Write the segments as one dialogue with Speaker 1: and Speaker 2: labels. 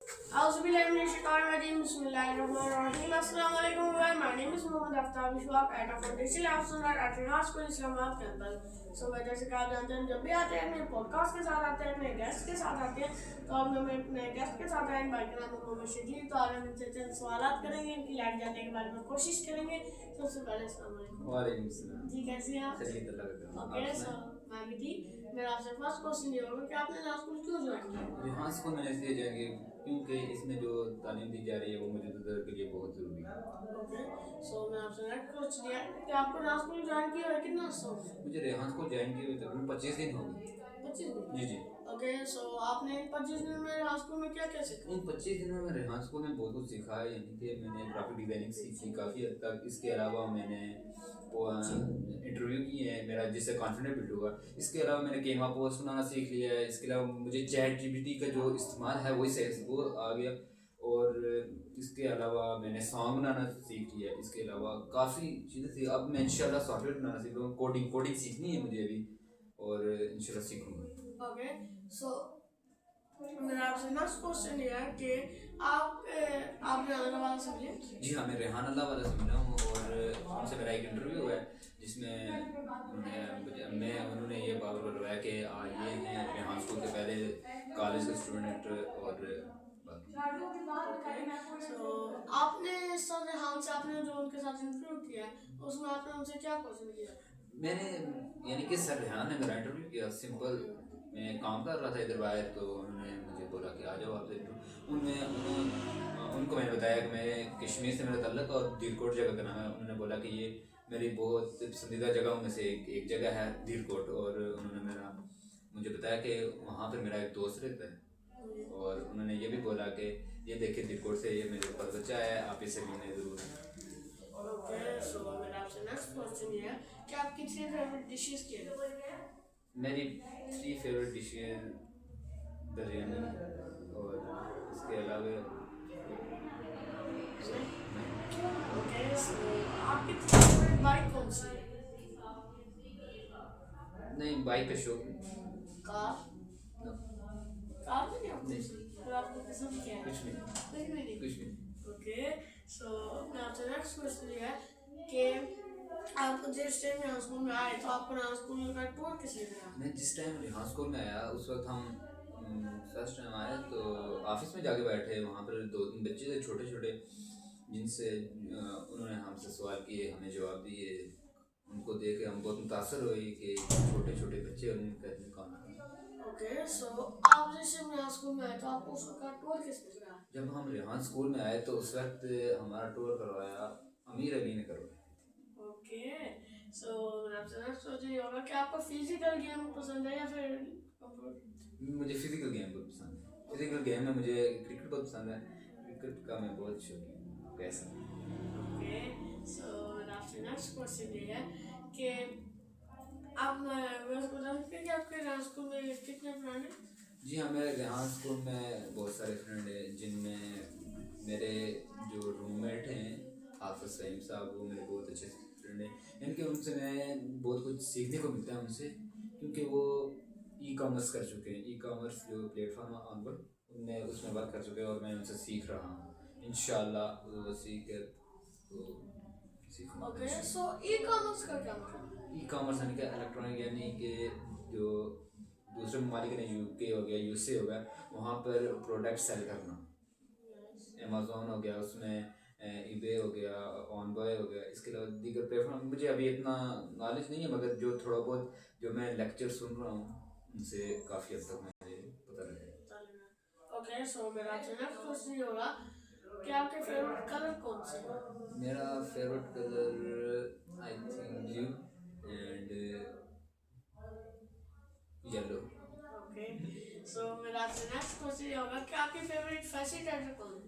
Speaker 1: Auzubillahiminash-shaytanir-rajeem. Bismillahir-rahmanir-rahim. Assalamu alaikum everyone. My name is Mohammad Aftab Ishwaq at a foundation आप सुन रहे हैं अटरीहास school Islamabad campus. So जैसे कि आप जानते हैं जब भी आते हैं नए पॉडकास्ट के साथ आते हैं नए गेस्ट के साथ आते हैं तो अब हम एक नए गेस्ट के साथ आए भाई का नाम है मोहम्मद शकील. तो आज हम इनसे चंद सवालात करेंगे इनकी लाइफ जानने के बारे में कोशिश करेंगे. सबसे पहले अस्सलाम वालेकुम.
Speaker 2: वालेकुम सलाम.
Speaker 1: जी कैसे हैं आप?
Speaker 2: खैरियत अल्लाह का करम.
Speaker 1: ओके सो मैं भी ठीक. मेरा आपसे फर्स्ट क्वेश्चन ये होगा कि आपने रिहान स्कूल क्यों ज्वाइन किया?
Speaker 2: रिहान स्कूल मैंने इसलिए ज्वाइन किया क्योंकि इसमें जो तालीम दी जा रही है वो मौजूदा दौर के लिए बहुत ज़रूरी है.
Speaker 1: ओके सो मैं आपसे नेक्स्ट क्वेश्चन है कि आपको रिहान स्कूल ज्वाइन किया है कितना अर्सा हो गया?
Speaker 2: मुझे रिहान स्कूल ज्वाइन किए हुए तकरीबन 25 दिन हो गए.
Speaker 1: 25 दिन.
Speaker 2: जी जी.
Speaker 1: ओके सो आपने इन 25 दिन में रिहान स्कूल में क्या क्या सीखा?
Speaker 2: इन 25 दिनों में रिहान स्कूल में बहुत कुछ सीखा है. यानी कि मैंने ग्राफिक डिज़ाइनिंग सीखी काफ़ी हद तक. इसके अलावा मैंने इंटरव्यू किए हैं मेरा जिससे कॉन्फिडेंट बिल्ड हुआ. इसके अलावा मैंने केनवा पोस्ट बनाना सीख लिया है. इसके अलावा मुझे चैट जीपीटी का जो इस्तेमाल है वही सही वो आ गया. और इसके अलावा मैंने सॉन्ग बनाना सीख लिया. इसके अलावा काफ़ी चीज़ें थी. अब मैं इंशाल्लाह सॉफ्टवेयर बनाना सीख रहा हूँ. कोडिंग सीखनी है मुझे अभी और इंशाल्लाह सीखूँगा.
Speaker 1: ओके सो मेरा आपसे नेक्स्ट क्वेश्चन ये है कि आप रेहान वाला से मिले?
Speaker 2: जी हाँ, मैं रेहान अल्लाह वाला से मिला हूँ और उनसे मेरा एक इंटरव्यू है जिसमें उन्होंने ये बात करवाया कि ये हैं रेहान स्कूल के पहले कॉलेज के स्टूडेंट. और
Speaker 1: तो आपने सर रेहान से आपने जो उनके साथ इंटरव्यू किया है उसमें आपने उनसे क्या क्वेश्चन किया?
Speaker 2: मैंने यानी कि सर रेहान ने मेरा इंटरव्यू किया. सिंपल मैं काम कर रहा था इधर बाहर तो उन्होंने मुझे बोला कि आ जाओ आप. उनको मैंने बताया कि मैं कश्मीर से मेरा तल्लक और दीरकोट जगह का नाम है. उन्होंने बोला कि ये मेरी बहुत पसंदीदा जगहों में से एक जगह है दीरकोट. और उन्होंने मुझे बताया कि वहाँ पर मेरा एक दोस्त रहता है. और उन्होंने ये भी बोला कि ये देखिए दीरकोट से ये मेरे ऊपर बच्चा है, आप इसे मिलने ज़रूर.
Speaker 1: ओके सो मेरा आपसे नेक्स्ट क्वेश्चन ये है कि आपकी 3 फेवरेट डिशेस क्या है?
Speaker 2: मेरी 3 फेवरेट डिशेज बिरयानी और इसके अलावा
Speaker 1: ओके सो आपकी फेवरेट बाइक कौन सी है?
Speaker 2: नहीं, बाइक का शौक
Speaker 1: कार भी नहीं आपको? तो आपको पसंद क्या है?
Speaker 2: कुछ नहीं.
Speaker 1: ओके सो मैं आपसे नेक्स्ट क्वेश्चन ये है कि आप जिस टाइम रिहान स्कूल में आए तो आपको रिहान स्कूल का टूर किसने दिया?
Speaker 2: मैं जिस टाइम रिहान स्कूल में आया उस वक्त हम फर्स्ट टाइम आए तो ऑफिस में जाके बैठे. वहाँ पर 2-3 बच्चे थे छोटे छोटे जिनसे उन्होंने हमसे सवाल किए, हमें जवाब दिए. उनको देख के हम बहुत मुतासर हुए कि छोटे छोटे बच्चे और उनका कौन है.
Speaker 1: ओके सो आप जिस टाइम रिहान स्कूल में आए तो आपको उसका टूर किसने दिया?
Speaker 2: जब हम रिहान स्कूल में आए तो उस वक्त हमारा टूर करवाया अमीर अली ने करवाया.
Speaker 1: ओके सो आपसे नेक्स्ट क्वेश्चन ये होगा कि आपको फिजिकल गेम पसंद है या फिर
Speaker 2: मुझे फिजिकल गेम बहुत पसंद है. फिजिकल गेम में मुझे क्रिकेट बहुत पसंद है. क्रिकेट का मैं बहुत शौकीन हूँ. कैसा?
Speaker 1: ओके सो आपसे नेक्स्ट क्वेश्चन ये है कि आप बता सकते हैं कि आपके रिहान स्कूल में कितने फ्रेंड हैं?
Speaker 2: जी हाँ, मेरे रिहान स्कूल में बहुत सारे फ्रेंड हैं जिनमें मेरे जो रूममेट हैं हाफिज़ सईम साहब वो मेरे बहुत अच्छे फ्रेंड हैं. इनके उनसे मैं बहुत कुछ सीखने को मिलता है उनसे क्योंकि वो ई कॉमर्स कर चुके हैं. ई कॉमर्स जो प्लेटफॉर्म है ऑनवर्ड उनमें उसमें वर्क कर चुके हैं और मैं उनसे सीख रहा हूँ. इंशाल्लाह वो सीख कर तो सीखूँगा.
Speaker 1: ओके सो ई कॉमर्स का क्या मतलब?
Speaker 2: ई कॉमर्स यानी कि इलेक्ट्रॉनिक यानी कि जो दूसरे ममालिक ने यूके हो गया यूएसए हो गया वहाँ पर प्रोडक्ट सेल करना. अमेज़ॉन हो गया उसमें ईबे हो गया ऑनबॉय हो गया. इसके अलावा दीगर प्लेटफॉर्म मुझे अभी इतना नॉलेज नहीं है मगर जो थोड़ा बहुत जो मैं लेक्चर सुन रहा हूँ उनसे काफ़ी हद तक मुझे पता लगेगा.
Speaker 1: ओके सो मेरा आपसे नेक्स्ट क्वेश्चन ये होगा कि आपके फेवरेट कलर कौन सा है?
Speaker 2: मेरा favourite colour I think blue and yellow.
Speaker 1: Okay so मेरा आपसे नेक्स्ट क्वेश्चन ये होगा कि आपकी फेवरेट फैसिलिटेटर कौन है?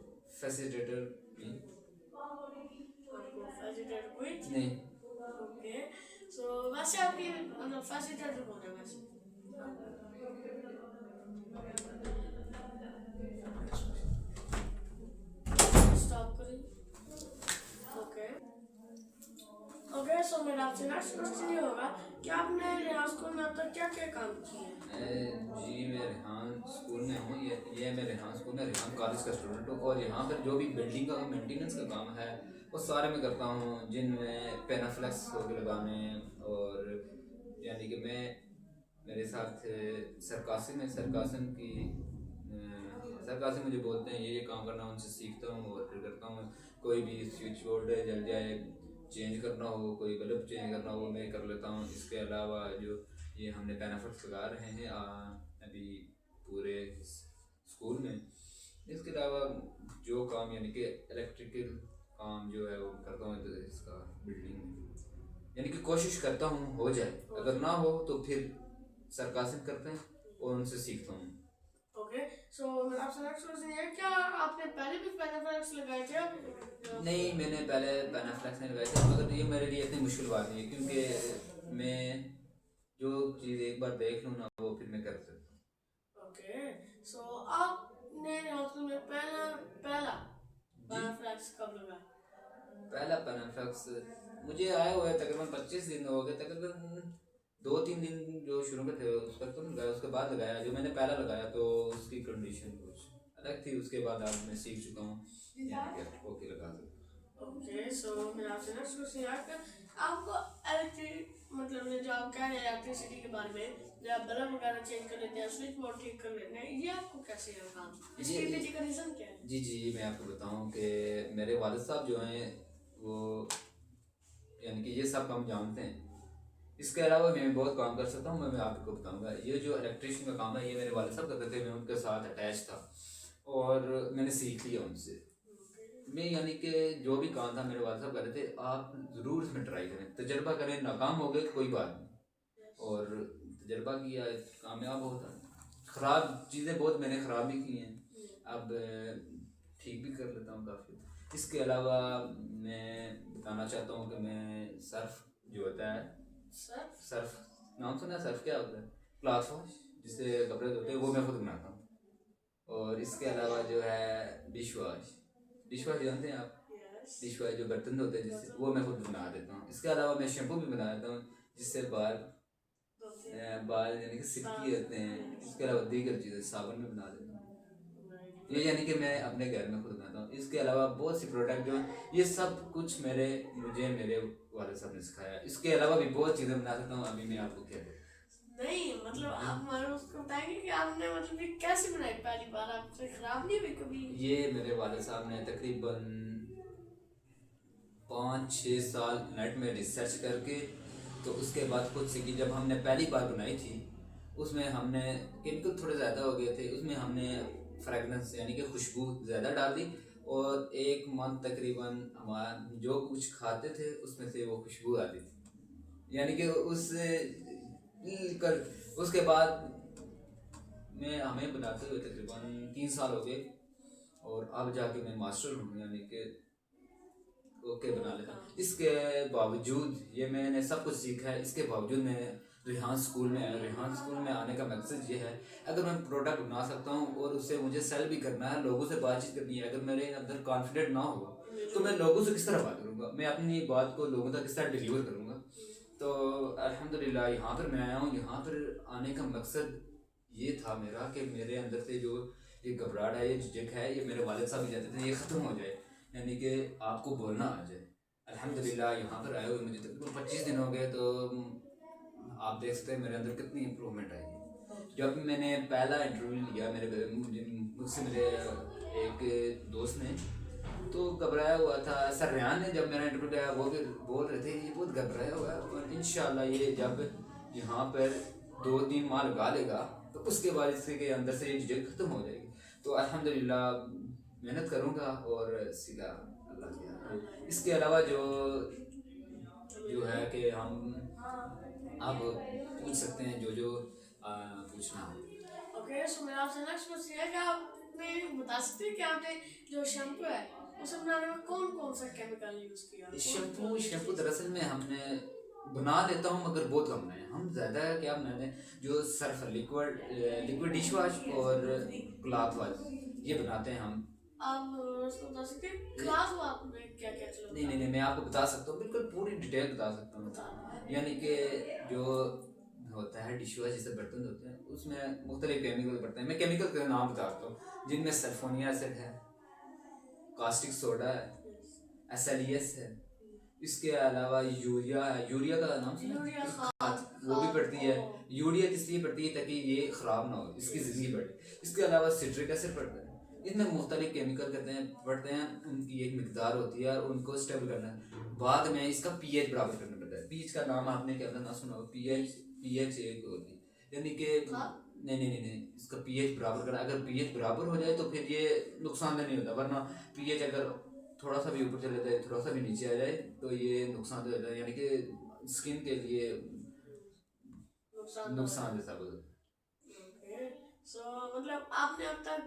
Speaker 2: फैसिलिटेटर
Speaker 1: आपको फैसिलिटेटर कोई
Speaker 2: नहीं.
Speaker 1: ओके सो वैसे आपकी मतलब फैसिलिटेटर कौन है वैसे? स्टॉप करें. ओके सो मेरा आपसे नेक्स्ट क्वेश्चन ये होगा कि आपने रिहान स्कूल में तक क्या क्या काम किए हैं?
Speaker 2: जी मैं रेहान स्कूल में हूँ, ये मैं रेहान स्कूल में रेहान कॉलेज का स्टूडेंट हूँ, और यहाँ पर जो भी बिल्डिंग का मेंटेनेंस का काम है वो सारे मैं करता हूँ, जिनमें पेनाफ्लेक्स हो के लगाने, और यानी कि मैं मेरे साथ सरकासिम की सरकासिम मुझे बोलते हैं ये काम करना, उनसे सीखता हूँ और फिर करता हूँ। कोई भी स्विच बोर्ड जल जाए, चेंज करना हो, कोई बल्ब चेंज करना हो, मैं कर लेता हूँ। इसके अलावा जो ये हमने पेनाफ्लेक्स लगा रहे हैं अभी पूरे स्कूल में, इसके अलावा जो काम यानी कि इलेक्ट्रिकल काम जो है वो करता हूँ, तो इसका बिल्डिंग में यानी कि कोशिश करता हूँ हो जाए, अगर ना हो तो फिर सरकासिम करते हैं और उनसे सीखता हूँ।
Speaker 1: ओके, सो आपसे नेक्स्ट क्वेश्चन ये है, क्या आपने पहले भी पेनाफ्लेक्स लगाए थे?
Speaker 2: नहीं, मैंने पहले पेनाफ्लेक्स नहीं लगाए थे, मगर ये मेरे लिए इतनी मुश्किल बात नहीं है, क्योंकि मैं जो चीज़ एक बार देख लूँ ना वो फिर मैं कर सकता हूँ।
Speaker 1: ओके, सो आपने हॉस्टल में पहला पहला पेनाफ्लेक्स कब लगाया?
Speaker 2: पहला पेनाफ्लेक्स मुझे आए हुए तकरीबन 25 दिन हो गए, तकरीबन 2-3 दिन जो शुरू में थे उस वक्त तो नहीं लगाया, उसके बाद लगाया। जो मैंने पहला लगाया तो उसकी कंडीशन कुछ अलग थी, उसके बाद आज मैं सीख चुका हूँ, ओके लगा सकता हूँ।
Speaker 1: ओके, सो मेरा आपसे नेक्स्ट क्वेश्चन है कि आपको इलेक्ट्रिक मतलब जो आप कह रहे हैं इलेक्ट्रिसिटी के बारे में, जब आप बल्ब वगैरह चेंज कर लेते हैं, स्विच बोर्ड ठीक कर लेते हैं, ये आपको कैसे है काम? इसके पीछे का रीज़न क्या है?
Speaker 2: जी मैं आपको बताऊं कि मेरे वालिद साहब जो हैं वो यानी कि ये सब काम जानते हैं। इसके अलावा मैं बहुत काम कर सकता हूँ, मैं आपको बताऊंगा। ये जो इलेक्ट्रिशियन का काम है ये मेरे वालिद साहब करते थे, मैं उनके साथ अटैच था और मैंने सीख लिया उनसे। मैं यानी कि जो भी काम था मेरे वालिद साहब कर रहे थे, आप ज़रूर इसमें ट्राई करें, तजर्बा करें, नाकाम हो गए कोई बात नहीं, और तजर्बा किया कामयाब होता है। ख़राब चीज़ें बहुत मैंने ख़राब भी की हैं, अब ठीक भी कर लेता हूँ काफ़ी। इसके अलावा मैं बताना चाहता हूँ कि मैं सर्फ जो होता है, सर्फ नाम सुना है? सर्फ क्या होता है? क्लॉथ वॉश, जिससे कपड़े धोते हैं, वो मैं खुद बनाता हूँ। और इसके अलावा जो है डिश वॉश जानते हैं आप? डिश वॉश जो बर्तन होते हैं जिससे, वो मैं खुद बना देता हूँ। इसके अलावा मैं शैम्पू भी बना देता हूँ जिससे बाल यानी कि सिल्की होते हैं। इसके अलावा दीगर चीज़ें साबुन भी बना देता हूँ। ये यानी कि मैं अपने घर में खुद बनाता हूँ। इसके अलावा बहुत सी प्रोडक्ट जो ये सब कुछ मेरे वाले साहब ने सिखाया। इसके अलावा भी बहुत चीज़ें बना सकता हूँ, अभी मैं आपको क्या बताऊँ।
Speaker 1: नहीं मतलब आप हमारे उसको बताएंगे कि आपने मतलब ये कैसे बनाई पहली बार, आपसे खराब नहीं हुई कभी? ये
Speaker 2: मेरे वाले साहब ने तकरीबन 5-6 साल नेट में रिसर्च करके तो उसके बाद खुद सीखी। जब हमने पहली बार बनाई थी उसमें हमने केमिकल थोड़े ज़्यादा हो गए थे, उसमें हमने फ्रेगनेंस यानी कि खुशबू ज़्यादा डाल दी, और 1 मंथ तकरीबन हमारा जो कुछ खाते थे उसमें से वो खुशबू आती थी, यानी कि उसके बाद हमें बनाते हुए तकरीबन 3 साल हो गए, और अब जाके मैं मास्टर हूँ, यानी कि ओके बना लेता हूँ। इसके बावजूद ये मैंने सब कुछ सीखा है, इसके बावजूद मैं रेहान स्कूल में आया। रेहान स्कूल में आने का मकसद ये है, अगर मैं प्रोडक्ट बना सकता हूँ और उससे मुझे सेल भी करना है, लोगों से बातचीत करनी है, अगर मेरे अंदर कॉन्फिडेंट ना हो तो मैं लोगों से किस तरह बात करूँगा, मैं अपनी बात को लोगों तक किस तरह डिलीवर करूँगा। तो अल्हम्दुलिल्लाह यहाँ पर मैं आया हूँ। यहाँ पर आने का मकसद ये था मेरा कि मेरे अंदर से जो ये घबराहट है, ये झिझक है, ये मेरे वालिद साहब भी चाहते थे ये ख़त्म हो जाए, यानी कि आपको बोलना आ जाए। अल्हम्दुलिल्लाह यहाँ पर आए हुए मुझे तकरीबन 25 दिन हो गए, तो आप देख सकते हैं मेरे अंदर कितनी इम्प्रूवमेंट आई है। जब मैंने पहला इंटरव्यू लिया, मुझसे मेरे एक दोस्त ने तो घबराया हुआ था, सर रेहान ने जब मेरा इंटरव्यू लिया वो भी बोल रहे थे ये बहुत घबराया हुआ है, और इंशाल्लाह ये जब यहाँ पर 2-3 माह लगा लेगा तो उसके बाद इसके के अंदर से ये झिझक खत्म हो जाएगी। तो अल्हम्दुलिल्लाह मेहनत करूँगा और सीधा अल्लाह के। इसके अलावा जो है कि हम अब पूछ सकते हैं जो पूछना हो।
Speaker 1: ओके, सो मेरा आपसे नेक्स्ट क्वेश्चन है कि आपने बता सकते हैं कि आपने जो शैम्पू है उसे बनाने में कौन कौन सा केमिकल यूज़ किया?
Speaker 2: शैम्पू दरअसल में हमने बना लेता हूँ मगर बहुत कम है। हम ज़्यादा क्या बनाते हैं, जो सर्फ लिक्विड डिश वॉश और क्लॉथ वॉश ये बनाते हैं हम।
Speaker 1: आप उसको बता सकते हैं क्लॉथ वॉश में क्या क्या चलता है?
Speaker 2: नहीं मैं आपको बता सकता हूँ, बिल्कुल पूरी डिटेल बता सकता हूँ। यानी कि जो ہوتا ہے ڈش واش جیسے برتن ہوتے ہیں اس میں مختلف کیمیکل پڑتے ہیں. میں کیمیکل کا نام بتاتا ہوں جن میں سلفونیا ایسڈ ہے, کاسٹک سوڈا ہے, SLES ہے, اس کے علاوہ یوریا ہے. یوریا کا نام
Speaker 1: یوریا
Speaker 2: کھاد وہ بھی پڑتی ہے. یوریا اس لیے پڑتی ہے تاکہ یہ خراب نہ ہو, اس کی زندگی بڑھے. اس کے علاوہ سٹرک ایسڈ پڑتا ہے. ان میں مختلف کیمیکل پڑتے ہیں, ان کی ایک مقدار ہوتی ہے اور ان کو اسٹیبل کرنا ہے. بعد میں اس کا پی ایچ برابر کرنا پڑتا ہے. پی ایچ کا نام آپ نے کیا نہ سنا ہو, پی ایچ ایک ہوتی ہے, یعنی کہ نہیں اس کا پی ایچ برابر کرنا. اگر پی ایچ برابر ہو جائے تو پھر یہ نقصان دہ نہیں ہوتا, ورنہ پی ایچ اگر تھوڑا سا بھی اوپر چلے جائے تھوڑا سا بھی نیچے آ جائے تو یہ نقصان دہ ہوتا ہے, یعنی کہ اسکن کے لیے نقصان دہ ثابت ہوتا ہے.
Speaker 1: مطلب آپ نے اب تک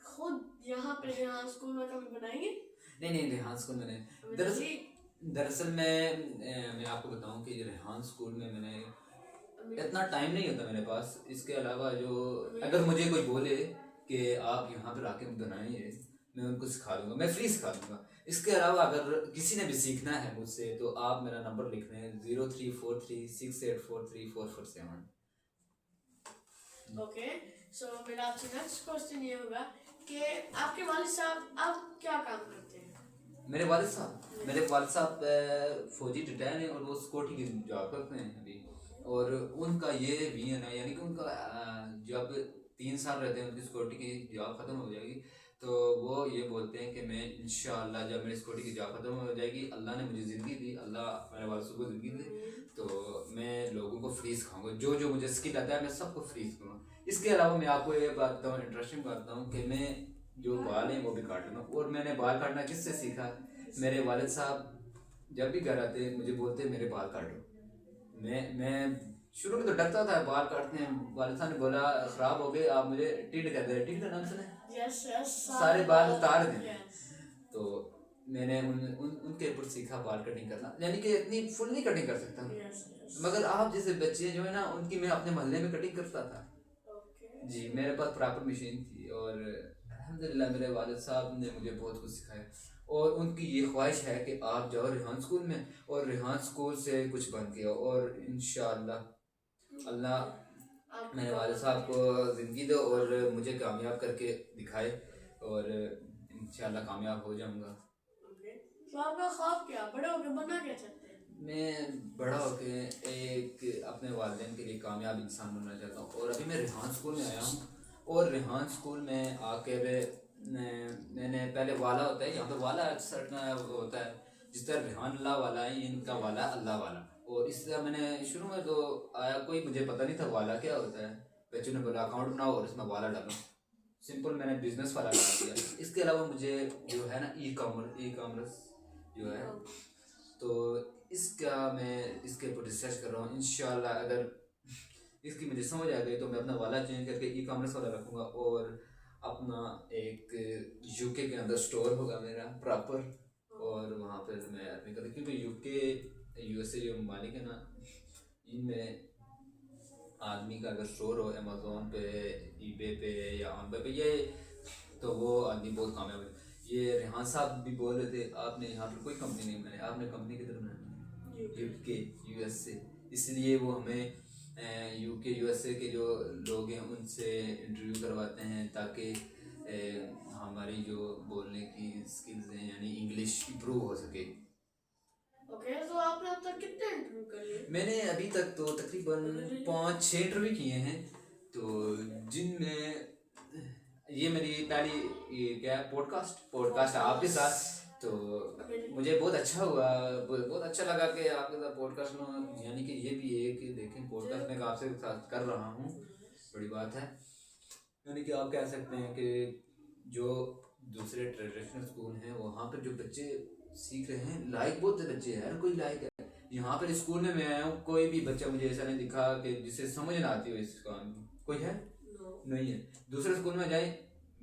Speaker 1: خود یہاں پہ ریحان اسکول میں کبھی بنائی ہے؟
Speaker 2: نہیں ریحان اسکول میں نے دراصل میں آپ کو بتاؤں کہ ریحان اسکول میں نے اتنا ٹائم نہیں ہوتا میرے پاس. اس کے علاوہ جو اگر مجھے کوئی بولے کہ آپ یہاں پر آ کے بنائیے میں ان کو سکھا دوں گا, میں فری سکھا دوں گا. اس کے علاوہ اگر کسی نے بھی سیکھنا ہے مجھ سے تو آپ میرا نمبر لکھ لیں 0343684447.
Speaker 1: اوکے, سو میرا آپ سے نیکسٹ کوشچن یہ ہوگا کہ آپ کے والد صاحب اب کیا کام کرتے ہیں؟
Speaker 2: میرے والد صاحب فوجی ریٹائر ہیں اور وہ سیکورٹی کی جاب کرتے ہیں ابھی. اور ان کا یہ ویژن ہے, یعنی کہ ان کا جب 3 سال رہتے ہیں ان کی سیکورٹی کی جاب ختم ہو جائے گی تو وہ یہ بولتے ہیں کہ میں انشاءاللہ جب میری سیکورٹی کی جاب ختم ہو جائے گی, اللہ نے مجھے زندگی دی, اللہ میرے والد صاحب کو زندگی دی, تو میں لوگوں کو فری سکھاؤں گا. جو مجھے اسکل آتا ہے میں سب کو فری سکھاؤں گا. اس کے علاوہ میں آپ کو یہ بات بتاؤں, انٹرسٹنگ بات بتاؤں کہ میں جو بال ہیں وہ بھی کاٹ لوں گا. اور میں نے بال کاٹنا کس سے سیکھا؟ میرے والد صاحب جب بھی گھر آتے مجھے بولتے میرے بال کاٹو. میں شروع میں تو ڈرتا تھا بال کاٹتے ہیں. والد صاحب نے بولا خراب ہو گئے, آپ مجھے ٹیڈ کہتے ہیں, ٹیڈ کا نام سنا, سارے بال اتار دیں. تو میں نے ان کے اوپر سیکھا بال کٹنگ کرنا, یعنی کہ اتنی فل نہیں کٹنگ کر سکتا مگر آپ جیسے بچے جو ہے نا ان کی میں اپنے محلے میں کٹنگ کرتا تھا. جی میرے پاس پراپر مشین تھی اور الحمدللہ میرے والد صاحب نے مجھے بہت کچھ سکھایا. اور ان کی یہ خواہش ہے کہ آپ جاؤ ریحان اسکول میں اور ریحان اسکول سے کچھ بن کے آؤ, اور انشاءاللہ اللہ میرے والد صاحب کو زندگی دو اور مجھے کامیاب کر کے دکھائے, اور انشاءاللہ کامیاب ہو جاؤں گا.
Speaker 1: تو آپ کا خواب کیا, بڑے ہو کے بننا کیا چاہتے ہیں؟ میں
Speaker 2: بڑا ہو کے ایک اپنے والدین کے لیے کامیاب انسان بننا چاہتا ہوں. اور ابھی میں ریحان اسکول میں آیا ہوں, اور ریحان اسکول میں آ کے میں نے پہلے والا ہوتا ہے, یہاں پہ والا اکثر ہوتا ہے, جس طرح ریحان اللہ والا ہے ان کا والا اللہ والا. اور اس طرح میں نے شروع میں تو آیا, کوئی مجھے پتہ نہیں تھا والا کیا ہوتا ہے. بچوں نے بولا اکاؤنٹ بناؤ اور اس میں والا ڈالو, سمپل میں نے بزنس والا ڈال دیا. اس کے علاوہ مجھے جو ہے نا ای کامرس جو ہے, تو اس کا میں اس کے اوپر ریسرچ کر رہا ہوں. انشاءاللہ اگر اس کی مجھے سمجھ آ گئی تو میں اپنا والا چینج کر کے ای کامرس والا رکھوں گا, اور اپنا ایک UK کے اندر اسٹور ہوگا میرا پراپر, اور وہاں پہ میں اپنی کرتا, کیونکہ UK USA جو ممالک ہے نا ان میں آدمی کا اگر اسٹور ہو امیزون پہ, ای بے پہ یا آن پہ یہ تو وہ آدمی بہت کامیاب ہے. یہ ریحان صاحب بھی بول رہے تھے آپ نے یہاں پہ کوئی کمپنی نہیں بنائی, آپ نے کمپنی کدھر بنائی؟ UK USA. اس لیے وہ ہمیں UK USA کے جو لوگ ہیں ان سے انٹرویو کرواتے ہیں تاکہ ہماری جو بولنے کی اسکلز ہیں یعنی انگلش امپروو ہو سکے.
Speaker 1: اوکے, تو آپ نے اب تک کتنے انٹرویو کر لیے؟
Speaker 2: میں نے ابھی تک تو تقریباً 5-6 انٹرویو کیے ہیں, تو جن میں یہ میری پہلی کیا پوڈ کاسٹ آپ کے ساتھ, تو مجھے بہت اچھا ہوا, بہت اچھا لگا کہ آپ کے ساتھ پوڈ کاسٹ میں, یعنی کہ یہ بھی ہے کہ دیکھیں پوڈ کاسٹ میں آپ سے ساتھ کر رہا ہوں, بڑی بات ہے. یعنی کہ آپ کہہ سکتے ہیں کہ جو دوسرے ٹریڈیشنل اسکول ہیں وہاں پہ جو بچے سیکھ رہے ہیں, لائق بہت سے بچے ہیں, ہر کوئی لائق ہے. یہاں پر اسکول میں آیا ہوں, کوئی بھی بچہ مجھے ایسا نہیں دکھا کہ جسے سمجھ نہ آتی ہو اس کام کی, کوئی ہے نہیں ہے. دوسرے اسکول میں جائیں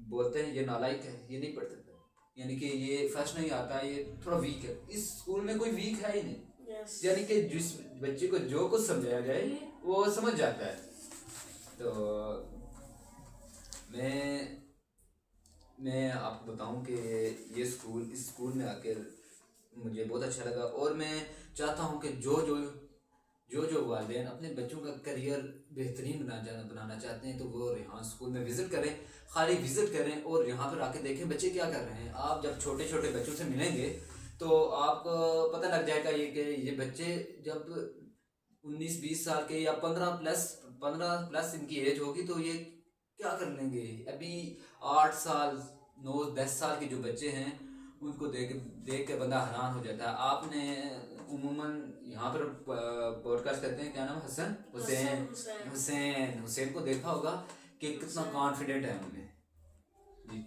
Speaker 2: بولتے ہیں یہ نالائق ہے, یہ نہیں پڑھ سکتا, یعنی کہ یہ فرسٹ نہیں آتا, یہ تھوڑا ویک ہے. اس اسکول میں کوئی ویک ہے ہی نہیں, یعنی کہ جس بچے کو جو کچھ سمجھایا جائے وہ سمجھ جاتا ہے. تو میں آپ کو بتاؤں کہ یہ اس اسکول میں آ کر مجھے بہت اچھا لگا, اور میں چاہتا ہوں کہ جو جو والدین اپنے بچوں کا کریئر بہترین بنانا چاہتے ہیں تو وہ ریحان اسکول میں وزٹ کریں، خالی وزٹ کریں اور یہاں پر آ کے دیکھیں بچے کیا کر رہے ہیں. آپ جب چھوٹے چھوٹے بچوں سے ملیں گے تو آپ کو پتہ لگ جائے گا کہ یہ بچے جب 19-20 سال کے یا 15 پلس ان کی ایج ہوگی تو یہ کیا کر لیں گے. ابھی 8 سال 9-10 سال کے جو بچے ہیں ان کو دیکھ کے بندہ حیران ہو جاتا ہے. آپ نے عموماً یہاں پر پوڈ کاسٹ کرتے ہیں، کیا نام ہے، حسین کو دیکھا ہوگا کہ کتنا کانفیڈنٹ ہے ان میں. جی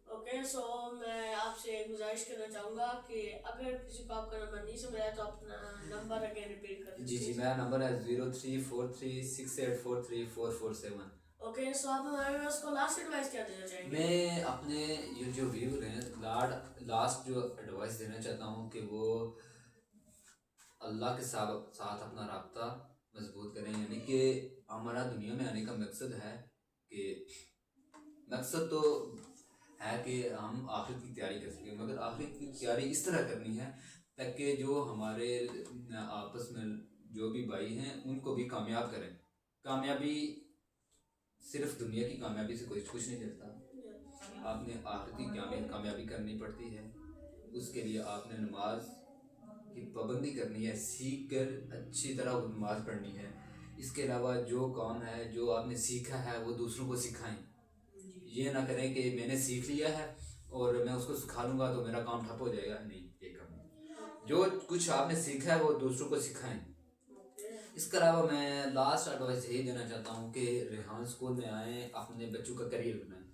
Speaker 1: اوکے، سو میں آپ سے گزارش کرنا چاہوں گا کہ اگر کسی کو آپ کا نمبر نہیں سمجھا تو اپنا نمبر اگین ریپیٹ کر دیجیے.
Speaker 2: جی میرا نمبر ہے 0343684447.
Speaker 1: اوکے، سو آپ ہمارے پاس کو لاسٹ ایڈوائس کیا دینا چاہیں گے؟
Speaker 2: میں اپنے یہ جو ویور ہیں لاسٹ جو ایڈوائس دینا چاہتا ہوں کہ وہ اللہ کے ساتھ اپنا رابطہ مضبوط کریں. یعنی کہ ہمارا دنیا میں آنے کا مقصد ہے کہ مقصد تو ہے کہ ہم آخرت کی تیاری کر سکیں، مگر آخرت کی تیاری اس طرح کرنی ہے تاکہ جو ہمارے آپس میں جو بھی بھائی ہیں ان کو بھی کامیاب کریں. کامیابی صرف دنیا کی کامیابی سے کچھ نہیں چلتا، آپ نے آخرتی کامیابی کرنی پڑتی ہے. اس کے لیے آپ نے نماز کی پابندی کرنی ہے، سیکھ کر اچھی طرح وہ نماز پڑھنی ہے. اس کے علاوہ جو کام ہے جو آپ نے سیکھا ہے وہ دوسروں کو سکھائیں. یہ نہ کریں کہ میں نے سیکھ لیا ہے اور میں اس کو سکھا لوں گا تو میرا کام ٹھپ ہو جائے گا. نہیں، یہ کام نہیں. جو کچھ آپ نے سیکھا ہے وہ دوسروں کو سکھائیں. اس کے علاوہ میں لاسٹ ایڈوائس یہی دینا چاہتا ہوں کہ ریحان اسکول میں آئیں، اپنے بچوں کا کریئر بنائیں.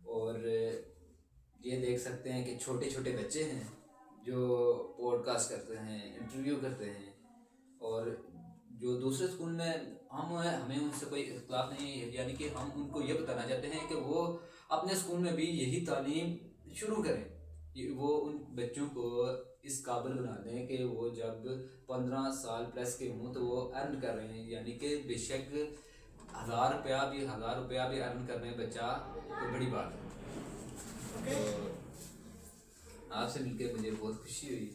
Speaker 2: اور یہ دیکھ سکتے ہیں کہ چھوٹے چھوٹے بچے ہیں جو پوڈ کاسٹ کرتے ہیں، انٹرویو کرتے ہیں، اور جو دوسرے اسکول میں ہمیں ان سے کوئی اختلاف نہیں ہے. یعنی کہ ہم ان کو یہ بتانا چاہتے ہیں کہ وہ اپنے اسکول میں بھی یہی تعلیم شروع کریں. وہ ان بچوں کو اس قابل بنا دیں کہ وہ جب 15 سال پلس کے ہوں تو وہ ارن کر رہے ہیں. یعنی کہ بے شک 1000 روپیہ بھی ارن کر رہے ہیں بچہ تو بڑی بات ہے. تو آپ سے مل کے مجھے بہت خوشی ہوئی.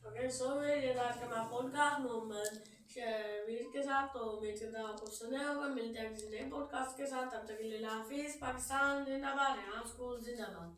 Speaker 1: اوکے، سو میرے آج کا میں پوڈ کاسٹ محمد شہویر کے ساتھ، تو امید کرتا ہوں آپ کو پسند آیا ہوگا. ملتے ہیں کسی نئے پوڈ کاسٹ کے ساتھ، تب تک کے لیے اللہ حافظ. پاکستان زندہ باد، ریحان اسکول زندہ باد.